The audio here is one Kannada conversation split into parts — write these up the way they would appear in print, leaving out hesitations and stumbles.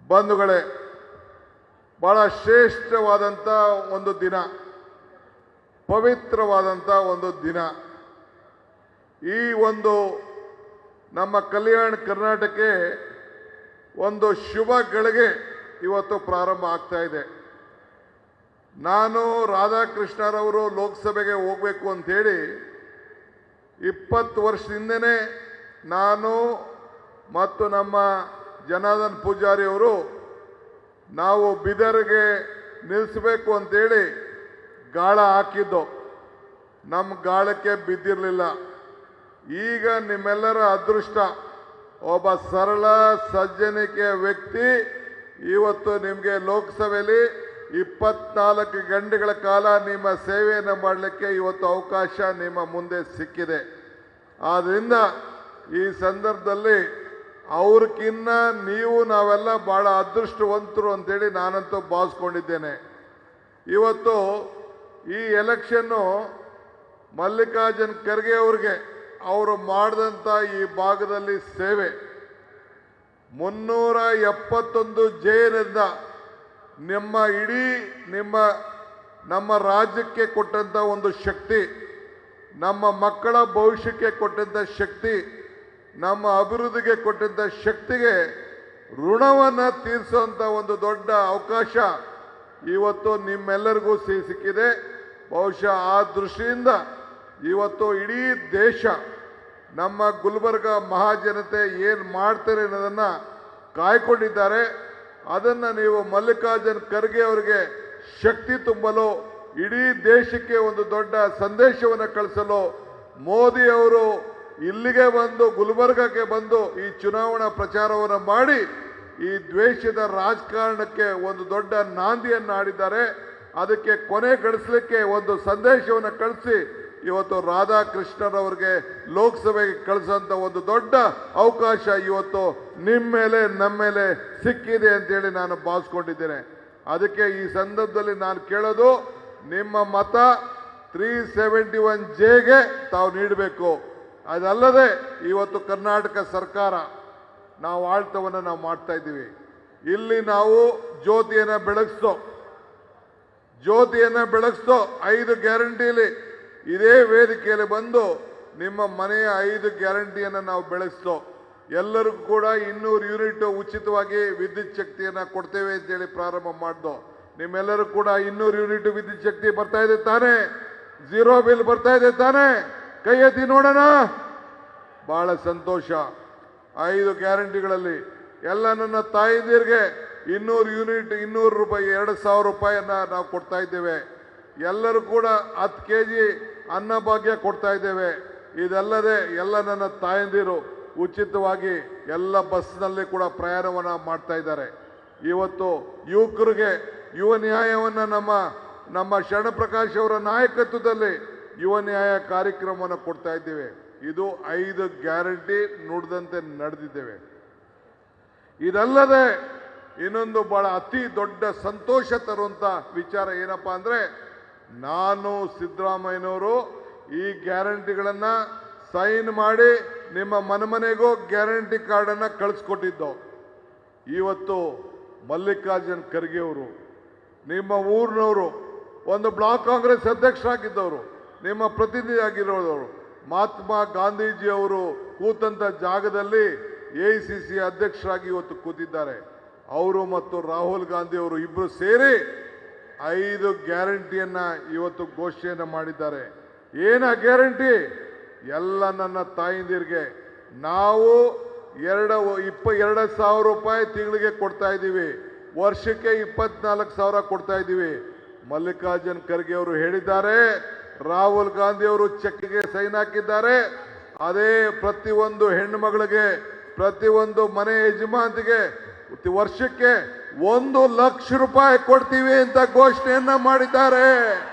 ಬಂಧುಗಳೇ, ಬಹಳ ಶ್ರೇಷ್ಠವಾದಂಥ ಒಂದು ದಿನ, ಪವಿತ್ರವಾದಂಥ ಒಂದು ದಿನ. ಈ ಒಂದು ನಮ್ಮ ಕಲ್ಯಾಣ ಕರ್ನಾಟಕಕ್ಕೆ ಒಂದು ಶುಭ ಗಳಿಗೆ ಇವತ್ತು ಪ್ರಾರಂಭ ಆಗ್ತಾ ಇದೆ. ನಾನು ರಾಧಾಕೃಷ್ಣರವರು ಲೋಕಸಭೆಗೆ ಹೋಗಬೇಕು ಅಂಥೇಳಿ 20 ವರ್ಷದಿಂದನೇ ನಾನು ಮತ್ತು ನಮ್ಮ ಜನಾರ್ದನ್ ಪೂಜಾರಿ ಅವರು ನಾವು ಬೀದರ್ಗೆ ನಿಲ್ಲಿಸಬೇಕು ಅಂತೇಳಿ ಗಾಳ ಹಾಕಿದ್ದು. ನಮ್ಮ ಗಾಳಕ್ಕೆ ಬಿದ್ದಿರಲಿಲ್ಲ. ಈಗ ನಿಮ್ಮೆಲ್ಲರ ಅದೃಷ್ಟ, ಒಬ್ಬ ಸರಳ ಸಜ್ಜನಿಕೆಯ ವ್ಯಕ್ತಿ ಇವತ್ತು ನಿಮಗೆ ಲೋಕಸಭೆಯಲ್ಲಿ 24 ಗಂಟೆಗಳ ಕಾಲ ನಿಮ್ಮ ಸೇವೆಯನ್ನು ಮಾಡಲಿಕ್ಕೆ ಇವತ್ತು ಅವಕಾಶ ನಿಮ್ಮ ಮುಂದೆ ಸಿಕ್ಕಿದೆ. ಆದ್ದರಿಂದ ಈ ಸಂದರ್ಭದಲ್ಲಿ ಅವ್ರಕ್ಕಿನ್ನ ನೀವು ನಾವೆಲ್ಲ ಭಾಳ ಅದೃಷ್ಟವಂತರು ಅಂತೇಳಿ ನಾನಂತೂ ಭಾವಿಸ್ಕೊಂಡಿದ್ದೇನೆ. ಇವತ್ತು ಈ ಎಲೆಕ್ಷನ್ನು ಮಲ್ಲಿಕಾರ್ಜುನ್ ಖರ್ಗೆ ಅವ್ರಿಗೆ ಅವರು ಮಾಡಿದಂಥ ಈ ಭಾಗದಲ್ಲಿ ಸೇವೆ 371 ಜೈಲಿಂದ ನಿಮ್ಮ ಇಡೀ ನಮ್ಮ ರಾಜ್ಯಕ್ಕೆ ಕೊಟ್ಟಂಥ ಒಂದು ಶಕ್ತಿ, ನಮ್ಮ ಮಕ್ಕಳ ಭವಿಷ್ಯಕ್ಕೆ ಕೊಟ್ಟಂಥ ಶಕ್ತಿ, ನಮ್ಮ ಅಭಿವೃದ್ಧಿಗೆ ಕೊಟ್ಟಂಥ ಶಕ್ತಿಗೆ ಋಣವನ್ನು ತೀರಿಸುವಂಥ ಒಂದು ದೊಡ್ಡ ಅವಕಾಶ ಇವತ್ತು ನಿಮ್ಮೆಲ್ಲರಿಗೂ ಸಿಕ್ಕಿದೆ. ಬಹುಶಃ ಆ ದೃಷ್ಟಿಯಿಂದ ಇವತ್ತು ಇಡೀ ದೇಶ ನಮ್ಮ ಗುಲ್ಬರ್ಗ ಮಹಾಜನತೆ ಏನು ಮಾಡ್ತಾರೆ ಅನ್ನೋದನ್ನು ಕಾಯ್ಕೊಂಡಿದ್ದಾರೆ. ಅದನ್ನು ನೀವು ಮಲ್ಲಿಕಾರ್ಜುನ್ ಖರ್ಗೆ ಅವರಿಗೆ ಶಕ್ತಿ ತುಂಬಲು, ಇಡೀ ದೇಶಕ್ಕೆ ಒಂದು ದೊಡ್ಡ ಸಂದೇಶವನ್ನು ಕಳಿಸಲು ಮೋದಿ ಅವರು ಇಲ್ಲಿಗೆ ಬಂದು ಗುಲ್ಬರ್ಗಕ್ಕೆ ಬಂದು ಈ ಚುನಾವಣಾ ಪ್ರಚಾರವನ್ನು ಮಾಡಿ ಈ ದ್ವೇಷದ ರಾಜಕಾರಣಕ್ಕೆ ಒಂದು ದೊಡ್ಡ ನಾಂದಿಯನ್ನು ಆಡಿದ್ದಾರೆ. ಅದಕ್ಕೆ ಕೊನೆ ಗಳಿಸಲಿಕ್ಕೆ ಒಂದು ಸಂದೇಶವನ್ನು ಕಳಿಸಿ ಇವತ್ತು ರಾಧಾಕೃಷ್ಣರವ್ರಿಗೆ ಲೋಕಸಭೆಗೆ ಕಳಿಸೋಂಥ ಒಂದು ದೊಡ್ಡ ಅವಕಾಶ ಇವತ್ತು ನಿಮ್ಮ ಮೇಲೆ ನಮ್ಮ ಮೇಲೆ ಸಿಕ್ಕಿದೆ ಅಂತೇಳಿ ನಾನು ಭಾವಿಸ್ಕೊಂಡಿದ್ದೇನೆ. ಅದಕ್ಕೆ ಈ ಸಂದರ್ಭದಲ್ಲಿ ನಾನು ಕೇಳೋದು, ನಿಮ್ಮ ಮತ 371Jಗೆ ತಾವು ನೀಡಬೇಕು. ಅದಲ್ಲದೆ ಇವತ್ತು ಕರ್ನಾಟಕ ಸರ್ಕಾರ ನಾವು ಆಡಳಿತವನ್ನು ನಾವು ಮಾಡ್ತಾ ಇದ್ದೀವಿ. ಇಲ್ಲಿ ನಾವು ಜ್ಯೋತಿಯನ್ನು ಬೆಳಗಿಸ್ತೋ 5 ಗ್ಯಾರಂಟಿಲಿ ಇದೇ ವೇದಿಕೆಯಲ್ಲಿ ಬಂದು ನಿಮ್ಮ ಮನೆಯ 5 ಗ್ಯಾರಂಟಿಯನ್ನು ನಾವು ಬೆಳೆಸ್ತೋ. ಎಲ್ಲರಿಗೂ ಕೂಡ 200 ಯೂನಿಟ್ ಉಚಿತವಾಗಿ ವಿದ್ಯುತ್ ಶಕ್ತಿಯನ್ನು ಕೊಡ್ತೇವೆ ಅಂತೇಳಿ ಪ್ರಾರಂಭ ಮಾಡ್ದೋ. ನಿಮ್ಮೆಲ್ಲರೂ ಕೂಡ 200 ಯೂನಿಟ್ ವಿದ್ಯುತ್ ಶಕ್ತಿ ಬರ್ತಾ ಇದೆ ತಾನೇ? ಝೀರೋ ಬಿಲ್ ಬರ್ತಾ ಇದೆ ತಾನೇ? ಕೈ ಎತ್ತಿ ನೋಡೋಣ. ಬಹಳ ಸಂತೋಷ. 5 ಗ್ಯಾರಂಟಿಗಳಲ್ಲಿ ಎಲ್ಲ ನನ್ನ ತಾಯಂದಿರಿಗೆ 200 ಯೂನಿಟ್ 200 ರೂಪಾಯಿ 2000 ರೂಪಾಯಿಯನ್ನು ನಾವು ಕೊಡ್ತಾ ಇದ್ದೇವೆ. ಎಲ್ಲರೂ ಕೂಡ 10 kg ಅನ್ನಭಾಗ್ಯ ಕೊಡ್ತಾ ಇದ್ದೇವೆ. ಇದಲ್ಲದೆ ಎಲ್ಲ ನನ್ನ ತಾಯಂದಿರು ಉಚಿತವಾಗಿ ಎಲ್ಲ ಬಸ್ನಲ್ಲಿ ಕೂಡ ಪ್ರಯಾಣವನ್ನು ಮಾಡ್ತಾ ಇದ್ದಾರೆ. ಇವತ್ತು ಯುವಕರಿಗೆ ಯುವ ನ್ಯಾಯವನ್ನು ನಮ್ಮ ಶರಣಪ್ರಕಾಶ್ ಅವರ ನಾಯಕತ್ವದಲ್ಲಿ ಯುವ ನ್ಯಾಯ ಕಾರ್ಯಕ್ರಮವನ್ನು ಕೊಡ್ತಾ ಇದ್ದೇವೆ. ಇದು 5 ಗ್ಯಾರಂಟಿ ನುಡಿದಂತೆ ನಡೆದಿದ್ದೇವೆ. ಇದಲ್ಲದೆ ಇನ್ನೊಂದು ಬಹಳ ಅತಿ ದೊಡ್ಡ ಸಂತೋಷ ತರುವಂಥ ವಿಚಾರ ಏನಪ್ಪಾ ಅಂದರೆ, ನಾನು ಸಿದ್ದರಾಮಯ್ಯನವರು ಈ ಗ್ಯಾರಂಟಿಗಳನ್ನು ಸೈನ್ ಮಾಡಿ ನಿಮ್ಮ ಮನೆಗೂ ಗ್ಯಾರಂಟಿ ಕಾರ್ಡನ್ನು ಕಳಿಸ್ಕೊಟ್ಟಿದ್ದು. ಇವತ್ತು ಮಲ್ಲಿಕಾರ್ಜುನ್ ಖರ್ಗೆ ಅವರು ನಿಮ್ಮ ಊರಿನವರು, ಒಂದು ಬ್ಲಾಕ್ ಕಾಂಗ್ರೆಸ್ ಅಧ್ಯಕ್ಷರಾಗಿದ್ದವರು, ನಿಮ್ಮ ಪ್ರತಿನಿಧಿ ಆಗಿರೋದವರು, ಮಹಾತ್ಮ ಗಾಂಧೀಜಿಯವರು ಕೂತಂಥ ಜಾಗದಲ್ಲಿ AICC ಅಧ್ಯಕ್ಷರಾಗಿ ಇವತ್ತು ಕೂತಿದ್ದಾರೆ. ಅವರು ಮತ್ತು ರಾಹುಲ್ ಗಾಂಧಿ ಅವರು ಇಬ್ಬರು ಸೇರಿ 5 ಗ್ಯಾರಂಟಿಯನ್ನು ಇವತ್ತು ಘೋಷಣೆಯನ್ನು ಮಾಡಿದ್ದಾರೆ. ಏನ ಗ್ಯಾರಂಟಿ? ಎಲ್ಲ ನನ್ನ ತಾಯಂದಿರಿಗೆ ನಾವು 2,000 ರೂಪಾಯಿ ತಿಂಗಳಿಗೆ ಕೊಡ್ತಾ ಇದ್ದೀವಿ, ವರ್ಷಕ್ಕೆ 24,000 ಕೊಡ್ತಾ ಇದ್ದೀವಿ. ಮಲ್ಲಿಕಾರ್ಜುನ್ ಖರ್ಗೆ ಅವರು ಹೇಳಿದ್ದಾರೆ, ರಾಹುಲ್ ಗಾಂಧಿ ಅವರು ಚೆಕ್ಗೆ ಸೈನ್ ಹಾಕಿದ್ದಾರೆ. ಅದೇ ಪ್ರತಿಯೊಂದು ಹೆಣ್ಣು ಮಗಳಿಗೆ, ಪ್ರತಿಯೊಂದು ಮನೆ ಯಜಮಾನಿಗೆ ವರ್ಷಕ್ಕೆ 1 ಲಕ್ಷ ರೂಪಾಯಿ ಕೊಡ್ತೀವಿ ಅಂತ ಘೋಷಣೆಯನ್ನ ಮಾಡಿದ್ದಾರೆ.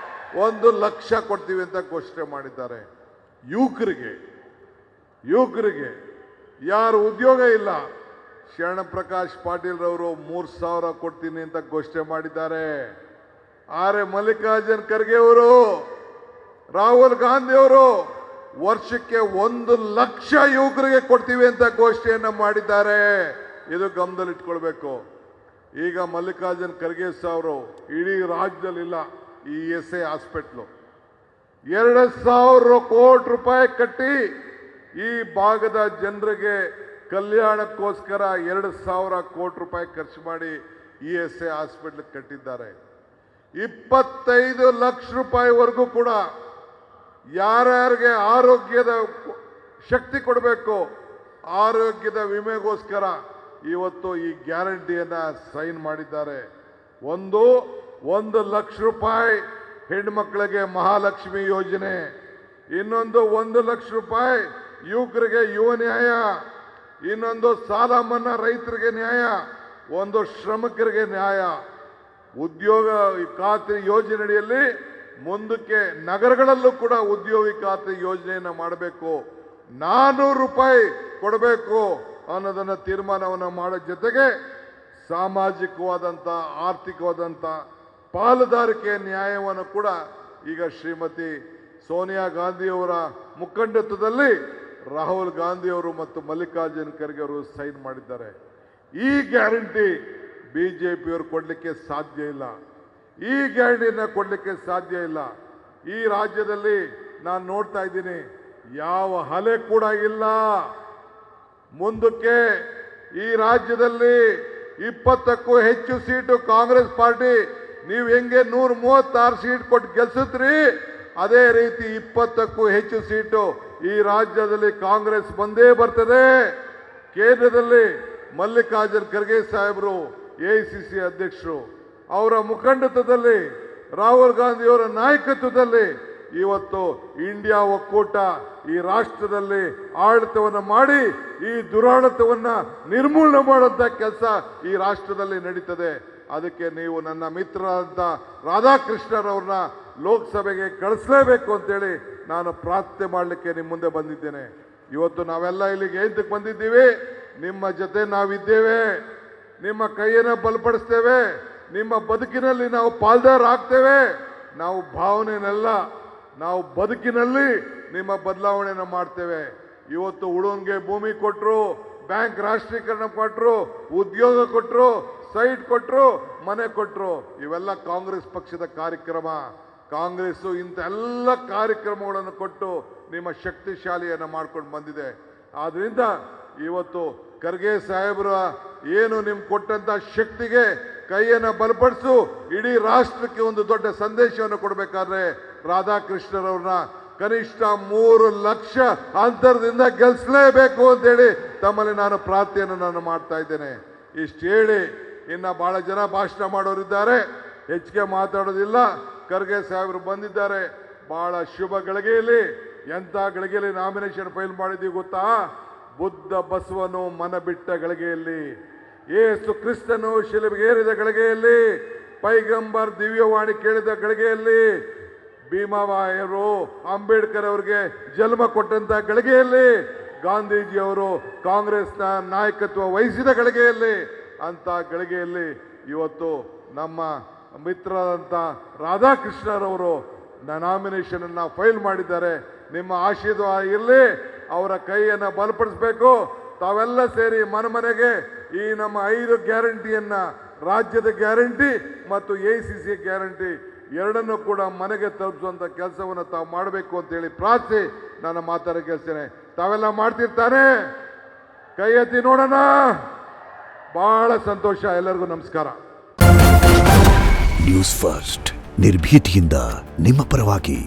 1 ಲಕ್ಷ ಕೊಡ್ತೀವಿ ಅಂತ ಘೋಷಣೆ ಮಾಡಿದ್ದಾರೆ. ಯುವಕರಿಗೆ ಯಾರು ಉದ್ಯೋಗ ಇಲ್ಲ, ಶರಣಪ್ರಕಾಶ್ ಪಾಟೀಲ್ ರವರು 3,000 ಕೊಡ್ತೀನಿ ಅಂತ ಘೋಷಣೆ ಮಾಡಿದ್ದಾರೆ. ಆದ್ರೆ ಮಲ್ಲಿಕಾರ್ಜುನ್ ಖರ್ಗೆ ಅವರು, ರಾಹುಲ್ ಗಾಂಧಿ ಅವರು ವರ್ಷಕ್ಕೆ 1 ಲಕ್ಷ ಯುವಕರಿಗೆ ಕೊಡ್ತೀವಿ ಅಂತ ಘೋಷಣೆಯನ್ನ ಮಾಡಿದ್ದಾರೆ. ಇದು ಗಮನದಲ್ಲಿಟ್ಕೊಳ್ಬೇಕು. ಈಗ ಮಲ್ಲಿಕಾರ್ಜುನ್ ಖರ್ಗೆ ಸಾವರು ಇಡೀ ರಾಜ್ಯದಲ್ಲಿಲ್ಲ ಈ ESI ಹಾಸ್ಪಿಟ್ಲು 2,000 ಕೋಟಿ ರೂಪಾಯಿ ಕಟ್ಟಿ ಈ ಭಾಗದ ಜನರಿಗೆ ಕಲ್ಯಾಣಕ್ಕೋಸ್ಕರ 2,000 ಕೋಟಿ ರೂಪಾಯಿ ಖರ್ಚು ಮಾಡಿ ESI ಹಾಸ್ಪಿಟ್ಲ್ ಕಟ್ಟಿದ್ದಾರೆ. 25 ಲಕ್ಷ ರೂಪಾಯಿವರೆಗೂ ಕೂಡ ಯಾರ್ಯಾರಿಗೆ ಆರೋಗ್ಯದ ಶಕ್ತಿ ಕೊಡಬೇಕು ಆರೋಗ್ಯದ ವಿಮೆಗೋಸ್ಕರ ಇವತ್ತು ಈ ಗ್ಯಾರಂಟಿಯನ್ನ ಸೈನ್ ಮಾಡಿದ್ದಾರೆ. 1 ಲಕ್ಷ ರೂಪಾಯಿ ಹೆಣ್ಮಕ್ಳಿಗೆ ಮಹಾಲಕ್ಷ್ಮಿ ಯೋಜನೆ, ಇನ್ನೊಂದು 1 ಲಕ್ಷ ರೂಪಾಯಿ ಯುವಕರಿಗೆ ಯುವ ನ್ಯಾಯ, ಇನ್ನೊಂದು ಸಾಲ ಮನ್ನಾ ರೈತರಿಗೆ ನ್ಯಾಯ, ಒಂದು ಶ್ರಮಿಕರಿಗೆ ನ್ಯಾಯ. ಉದ್ಯೋಗ ಖಾತ್ರಿ ಯೋಜನೆಯಲ್ಲಿ ಮುಂದಕ್ಕೆ ನಗರಗಳಲ್ಲೂ ಕೂಡ ಉದ್ಯೋಗ ಖಾತ್ರಿ ಯೋಜನೆಯನ್ನು ಮಾಡಬೇಕು. 400 ರೂಪಾಯಿ ಕೊಡಬೇಕು ಅನ್ನೋದನ್ನ ತೀರ್ಮಾನವನ್ನು ಮಾಡೋ ಜೊತೆಗೆ ಸಾಮಾಜಿಕವಾದಂಥ ಆರ್ಥಿಕವಾದಂಥ ಪಾಲುದಾರಿಕೆ ನ್ಯಾಯವನ್ನು ಕೂಡ ಈಗ ಶ್ರೀಮತಿ ಸೋನಿಯಾ ಗಾಂಧಿಯವರ ಮುಖಂಡತ್ವದಲ್ಲಿ ರಾಹುಲ್ ಗಾಂಧಿಯವರು ಮತ್ತು ಮಲ್ಲಿಕಾರ್ಜುನ್ ಖರ್ಗೆ ಅವರು ಸೈನ್ ಮಾಡಿದ್ದಾರೆ. ಈ ಗ್ಯಾರಂಟಿ ಬಿಜೆಪಿಯವರು ಕೊಡಲಿಕ್ಕೆ ಸಾಧ್ಯ ಇಲ್ಲ. ಈ ಗ್ಯಾರಂಟಿಯನ್ನು ಕೊಡಲಿಕ್ಕೆ ಸಾಧ್ಯ ಇಲ್ಲ. ಈ ರಾಜ್ಯದಲ್ಲಿ ನಾನು ನೋಡ್ತಾ ಇದ್ದೀನಿ ಯಾವ ಹಲೆ ಕೂಡ ಇಲ್ಲ. ಮುಂದಕ್ಕೆ ಈ ರಾಜ್ಯದಲ್ಲಿ 20ಕ್ಕೂ ಹೆಚ್ಚು ಸೀಟು ಕಾಂಗ್ರೆಸ್ ಪಾರ್ಟಿ ನೀವು ಹೆಂಗೆ 136 ಸೀಟ್ ಕೊಟ್ಟು ಗೆಲ್ಸಿದ್ರಿ ಅದೇ ರೀತಿ 20ಕ್ಕೂ ಹೆಚ್ಚು ಸೀಟು ಈ ರಾಜ್ಯದಲ್ಲಿ ಕಾಂಗ್ರೆಸ್ ಬಂದೇ ಬರ್ತದೆ. ಕೇಂದ್ರದಲ್ಲಿ ಮಲ್ಲಿಕಾರ್ಜುನ್ ಖರ್ಗೆ ಸಾಹೇಬರು AICC ಅಧ್ಯಕ್ಷರು ಅವರ ಮುಖಂಡತ್ವದಲ್ಲಿ ರಾಹುಲ್ ಗಾಂಧಿಯವರ ನಾಯಕತ್ವದಲ್ಲಿ ಇವತ್ತು ಇಂಡಿಯಾ ಒಕ್ಕೂಟ ಈ ರಾಷ್ಟ್ರದಲ್ಲಿ ಆಡಳಿತವನ್ನು ಮಾಡಿ ಈ ದುರಾಡಳಿತವನ್ನು ನಿರ್ಮೂಲನೆ ಮಾಡುವಂತ ಕೆಲಸ ಈ ರಾಷ್ಟ್ರದಲ್ಲಿ ನಡೀತದೆ. ಅದಕ್ಕೆ ನೀವು ನನ್ನ ಮಿತ್ರರಾದಂಥ ರಾಧಾಕೃಷ್ಣರವ್ರನ್ನ ಲೋಕಸಭೆಗೆ ಕಳಿಸಲೇಬೇಕು ಅಂತೇಳಿ ನಾನು ಪ್ರಾರ್ಥನೆ ಮಾಡಲಿಕ್ಕೆ ನಿಮ್ಮ ಮುಂದೆ ಬಂದಿದ್ದೇನೆ. ಇವತ್ತು ನಾವೆಲ್ಲ ಇಲ್ಲಿಗೆ ಏಂತಕ್ಕೆ ಬಂದಿದ್ದೀವಿ? ನಿಮ್ಮ ಜೊತೆ ನಾವಿದ್ದೇವೆ, ನಿಮ್ಮ ಕೈಯನ್ನು ಬಲಪಡಿಸ್ತೇವೆ, ನಿಮ್ಮ ಬದುಕಿನಲ್ಲಿ ನಾವು ಪಾಲ್ದಾರ ಆಗ್ತೇವೆ. ನಾವು ಭಾವನೆನಲ್ಲ, ನಾವು ಬದುಕಿನಲ್ಲಿ ನಿಮ್ಮ ಬದಲಾವಣೆಯನ್ನು ಮಾಡ್ತೇವೆ. ಇವತ್ತು ಉಳುನ್ಗೆ ಭೂಮಿ ಕೊಟ್ಟರು, ಬ್ಯಾಂಕ್ ರಾಷ್ಟ್ರೀಕರಣ ಕೊಟ್ಟರು, ಉದ್ಯೋಗ ಕೊಟ್ಟರು, ಸೈಟ್ ಕೊಟ್ಟರು, ಮನೆ ಕೊಟ್ಟರು. ಇವೆಲ್ಲ ಕಾಂಗ್ರೆಸ್ ಪಕ್ಷದ ಕಾರ್ಯಕ್ರಮ. ಕಾಂಗ್ರೆಸ್ಸು ಇಂಥ ಎಲ್ಲ ಕಾರ್ಯಕ್ರಮಗಳನ್ನು ಕೊಟ್ಟು ನಿಮ್ಮ ಶಕ್ತಿಶಾಲಿಯನ್ನು ಮಾಡ್ಕೊಂಡು ಬಂದಿದೆ. ಆದ್ರಿಂದ ಇವತ್ತು ಖರ್ಗೆ ಸಾಹೇಬರ ಏನು ನಿಮ್ಗೆ ಕೊಟ್ಟಂತ ಶಕ್ತಿಗೆ ಕೈಯನ್ನು ಬಲಪಡಿಸು. ಇಡೀ ರಾಷ್ಟ್ರಕ್ಕೆ ಒಂದು ದೊಡ್ಡ ಸಂದೇಶವನ್ನು ಕೊಡಬೇಕಾದ್ರೆ ರಾಧಾಕೃಷ್ಣರವ್ರನ್ನ ಕನಿಷ್ಠ 3 ಲಕ್ಷ ಅಂತರದಿಂದ ಗೆಲ್ಲಿಸಲೇಬೇಕು ಅಂತೇಳಿ ತಮ್ಮಲ್ಲಿ ನಾನು ಪ್ರಾರ್ಥನೆಯನ್ನು ನಾನು ಮಾಡ್ತಾ ಇದ್ದೇನೆ. ಇಷ್ಟು ಹೇಳಿ ಇನ್ನು ಬಹಳ ಜನ ಭಾಷಣ ಮಾಡೋರಿದ್ದಾರೆ, ಹೆಚ್ಚಿಗೆ ಮಾತಾಡೋದಿಲ್ಲ. ಖರ್ಗೆ ಸಾಹೇಬರು ಬಂದಿದ್ದಾರೆ. ಬಹಳ ಶುಭ ಗಳಿಗೆಯಲ್ಲಿ, ಎಂಥ ಗಳಿಗೆಯಲ್ಲಿ ನಾಮಿನೇಷನ್ ಫೈಲ್ ಮಾಡಿದ್ದೀವಿ ಗೊತ್ತಾ? ಬುದ್ಧ ಬಸವನು ಮನ ಬಿಟ್ಟ ಗಳಿಗೆಯಲ್ಲಿ, ಯೇಸು ಕ್ರಿಸ್ತನು ಶಿಲುಬೆಗೇರಿದ ಗಳಿಗೆಯಲ್ಲಿ, ಪೈಗಂಬರ್ ದಿವ್ಯವಾಣಿ ಕೇಳಿದ ಗಳಿಗೆಯಲ್ಲಿ, ಭೀಮರಾಯರು ಅಂಬೇಡ್ಕರ್ ಅವರಿಗೆ ಜನ್ಮ ಕೊಟ್ಟಂತ ಗಳಿಗೆಯಲ್ಲಿ, ಗಾಂಧೀಜಿಯವರು ಕಾಂಗ್ರೆಸ್ನ ನಾಯಕತ್ವ ವಹಿಸಿದ ಗಳಿಗೆಯಲ್ಲಿ, ಅಂತ ಗಳಿಗೆಯಲ್ಲಿ ಇವತ್ತು ನಮ್ಮ ಮಿತ್ರರಾದಂಥ ರಾಧಾಕೃಷ್ಣರವರು ನಾಮಿನೇಷನ್ ಅನ್ನು ಫೈಲ್ ಮಾಡಿದ್ದಾರೆ. ನಿಮ್ಮ ಆಶೀರ್ವಾದ ಇರಲಿ, ಅವರ ಕೈಯನ್ನು ಬಲಪಡಿಸಬೇಕು. ತಾವೆಲ್ಲ ಸೇರಿ ಮನೆಗೆ ಈ ನಮ್ಮ 5 ಗ್ಯಾರಂಟಿಯನ್ನ, ರಾಜ್ಯದ ಗ್ಯಾರಂಟಿ ಮತ್ತು AICC ಗ್ಯಾರಂಟಿ ಎರಡನ್ನೂ ಕೂಡ ಮನೆಗೆ ತಲುಪಿಸುವಂತ ಕೆಲಸವನ್ನು ತಾವು ಮಾಡಬೇಕು ಅಂತೇಳಿ ಪ್ರಾರ್ಥಿ ನಾನು ಮಾತಾಡ ಕೇಳ್ತೇನೆ. ತಾವೆಲ್ಲ ಮಾಡ್ತಿರ್ತಾನೆ? ಕೈ ಎತ್ತಿ ನೋಡೋಣ. ಬಹಳ ಸಂತೋಷ. ಎಲ್ಲರಿಗೂ ನಮಸ್ಕಾರ. ನ್ಯೂಸ್ ಫಸ್ಟ್ ನಿರ್ಭೀತಿಯಿಂದ ನಿಮ್ಮ ಪರವಾಗಿ.